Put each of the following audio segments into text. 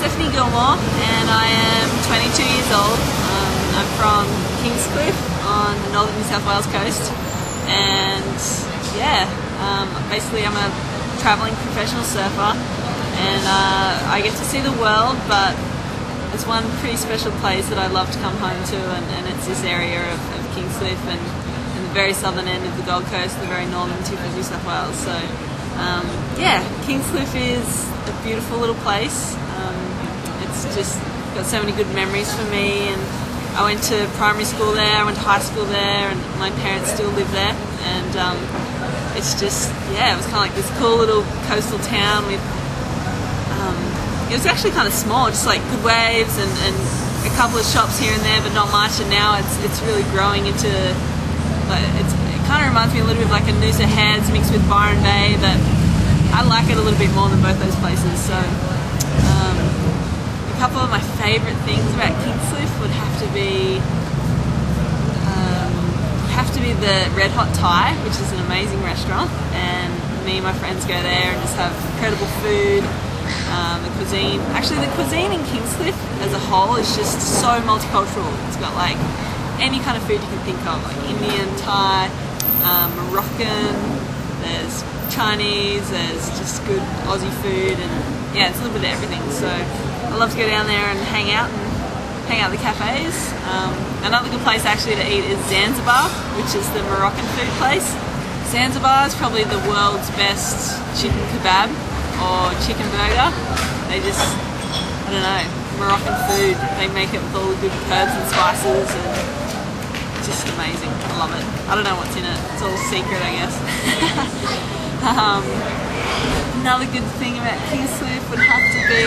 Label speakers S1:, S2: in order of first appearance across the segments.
S1: Stephanie Gilmore and I am 22 years old. I'm from Kingscliff on the northern New South Wales coast, and yeah, basically I'm a travelling professional surfer, and I get to see the world, but there's one pretty special place that I love to come home to, and it's this area of Kingscliff and the very southern end of the Gold Coast, the very northern tip of New South Wales. So yeah, Kingscliff is a beautiful little place. It's just got so many good memories for me, and I went to primary school there, I went to high school there, and my parents still live there, and it's just, yeah, it was kind of like this cool little coastal town with, it was actually kind of small, just like good waves and a couple of shops here and there, but not much, and now it's really growing into, like, it kind of reminds me a little bit of like a Noosa Heads mixed with Byron Bay, but I like it a little bit more than both those places. So a couple of my favourite things about Kingscliff would have to be the Red Hot Thai, which is an amazing restaurant, and me and my friends go there and just have incredible food. The cuisine, actually the cuisine in Kingscliff as a whole is just so multicultural. It's got like any kind of food you can think of, like Indian, Thai, Moroccan, there's Chinese, there's just good Aussie food, and yeah, it's a little bit of everything. So I love to go down there and hang out at the cafes. Another good place actually to eat is Zanzibar, which is the Moroccan food place. Zanzibar is probably the world's best chicken kebab or chicken burger. They just, I don't know, Moroccan food, they make it with all the good herbs and spices, and it's just amazing. I love it. I don't know what's in it, it's all secret, I guess. Another good thing about Kingscliff would have to be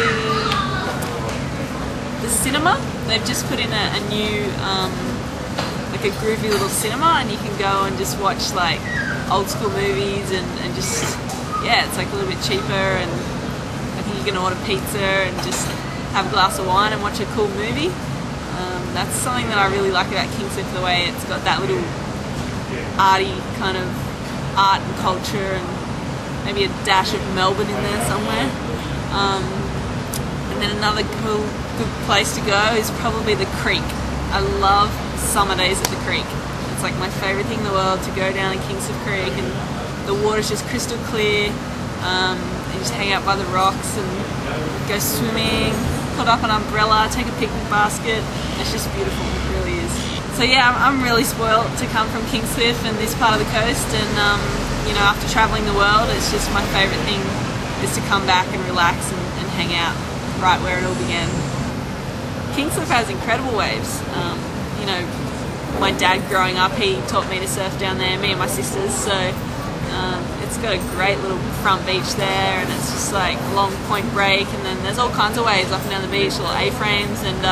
S1: the cinema. They've just put in a new, like a groovy little cinema, and you can go and just watch like old school movies and just, yeah, it's like a little bit cheaper, and I think you can order pizza and just have a glass of wine and watch a cool movie. That's something that I really like about Kingscliff, the way it's got that little arty kind of art and culture, and maybe a dash of Melbourne in there somewhere. And then another good place to go is probably the creek. I love summer days at the creek. It's like my favourite thing in the world to go down to Kingscliff Creek, and the water's just crystal clear. You just hang out by the rocks and go swimming, put up an umbrella, take a picnic basket. It's just beautiful, it really is. So yeah, I'm really spoiled to come from Kingscliff and this part of the coast, and you know, after travelling the world, it's just my favourite thing is to come back and relax and hang out right where it all began. Kingscliff has incredible waves. You know, my dad growing up, he taught me to surf down there, me and my sisters, so it's got a great little front beach there, and it's just like a long point break, and then there's all kinds of waves up and down the beach, little A-frames, and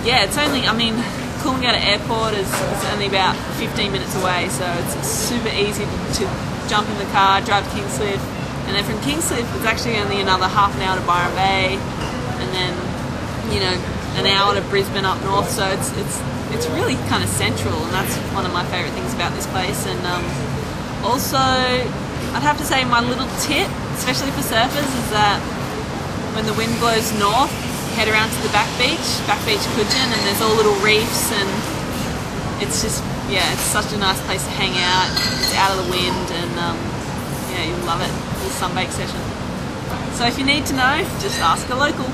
S1: yeah, it's only, I mean, Coolangatta Airport is only about 15 minutes away, so it's super easy to jump in the car, drive to Kingscliff, and then from Kingscliff it's actually only another half an hour to Byron Bay, and then, you know, an hour to Brisbane up north, so it's really kind of central, and that's one of my favourite things about this place. And also, I'd have to say my little tip, especially for surfers, is that when the wind blows north, head around to the back beach Coogin, and there's all little reefs, and it's just, yeah, it's such a nice place to hang out. It's out of the wind, and yeah, you'll love it. A little sunbake session. So if you need to know, just ask a local.